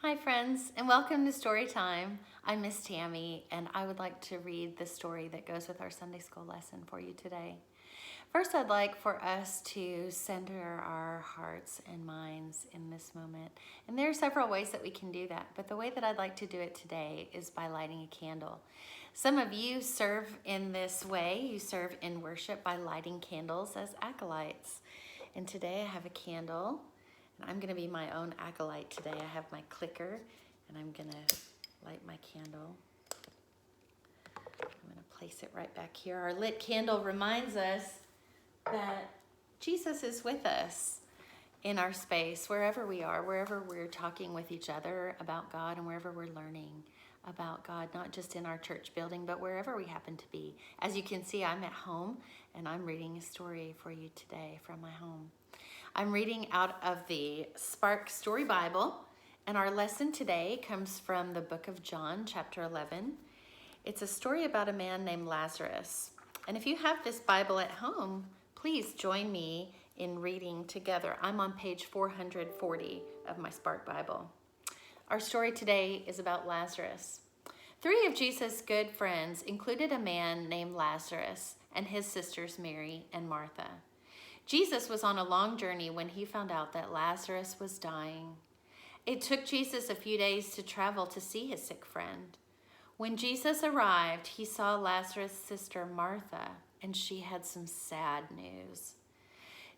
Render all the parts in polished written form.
Hi friends, and welcome to Story Time. I'm Miss Tammy, and I would like to read the story that goes with our Sunday school lesson for you today. First, I'd like for us to center our hearts and minds in this moment. And there are several ways that we can do that, but the way that I'd like to do it today is by lighting a candle. Some of you serve in this way. You serve in worship by lighting candles as acolytes. And today I have a candle. I'm going to be my own acolyte today. I have my clicker, and I'm going to light my candle. I'm going to place it right back here. Our lit candle reminds us that Jesus is with us in our space, wherever we are, wherever we're talking with each other about God, and wherever we're learning about God, not just in our church building, but wherever we happen to be. As you can see, I'm at home, and I'm reading a story for you today from my home. I'm reading out of the Spark Story Bible, and our lesson today comes from the book of John, chapter 11. It's a story about a man named Lazarus. And if you have this Bible at home, please join me in reading together. I'm on page 440 of my Spark Bible. Our story today is about Lazarus. 3 of Jesus' good friends included a man named Lazarus and his sisters Mary and Martha. Jesus was on a long journey when he found out that Lazarus was dying. It took Jesus a few days to travel to see his sick friend. When Jesus arrived, he saw Lazarus' sister Martha, and she had some sad news.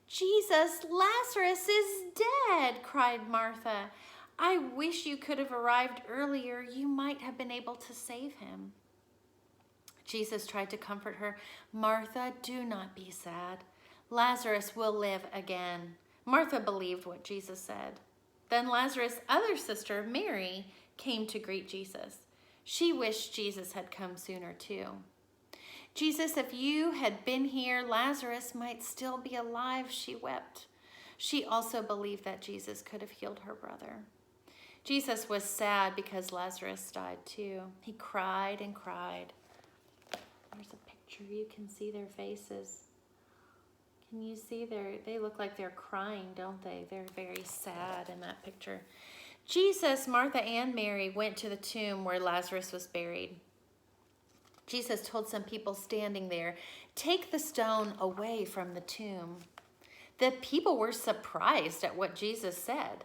"Jesus, Lazarus is dead," cried Martha. "I wish you could have arrived earlier. You might have been able to save him." Jesus tried to comfort her. "Martha, do not be sad. Lazarus will live again." Martha believed what Jesus said. Then Lazarus' other sister, Mary, came to greet Jesus. She wished Jesus had come sooner too. "Jesus, if you had been here, Lazarus might still be alive," she wept. She also believed that Jesus could have healed her brother. Jesus was sad because Lazarus died too. He cried and cried. There's a picture. You can see their faces. Can you see they look like they're crying, don't they? They're very sad in that picture. Jesus, Martha, and Mary went to the tomb where Lazarus was buried. Jesus told some people standing there, "Take the stone away from the tomb." The people were surprised at what Jesus said.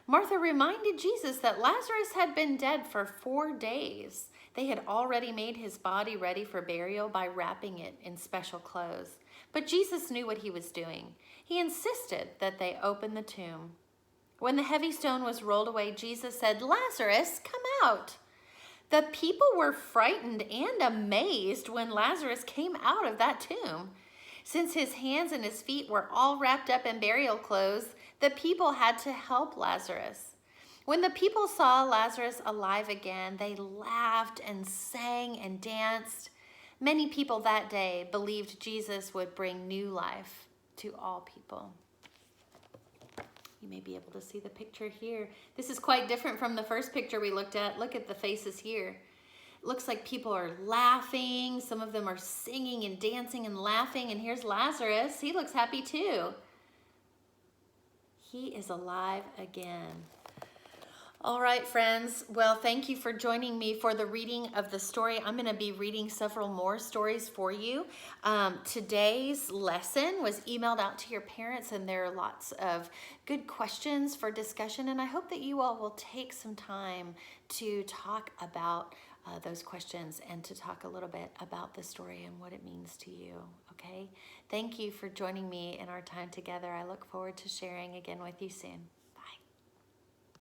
Martha reminded Jesus that Lazarus had been dead for 4 days. They had already made his body ready for burial by wrapping it in special clothes. But Jesus knew what he was doing. He insisted that they open the tomb. When the heavy stone was rolled away, Jesus said, "Lazarus, come out." The people were frightened and amazed when Lazarus came out of that tomb. Since his hands and his feet were all wrapped up in burial clothes, the people had to help Lazarus. When the people saw Lazarus alive again, they laughed and sang and danced. Many people that day believed Jesus would bring new life to all people. You may be able to see the picture here. This is quite different from the first picture we looked at. Look at the faces here. It looks like people are laughing. Some of them are singing and dancing and laughing. And here's Lazarus. He looks happy too. He is alive again. All right, friends. Well, thank you for joining me for the reading of the story. I'm going to be reading several more stories for you. Today's lesson was emailed out to your parents, and there are lots of good questions for discussion. And I hope that you all will take some time to talk about those questions and to talk a little bit about the story and what it means to you. Okay? Thank you for joining me in our time together. I look forward to sharing again with you soon.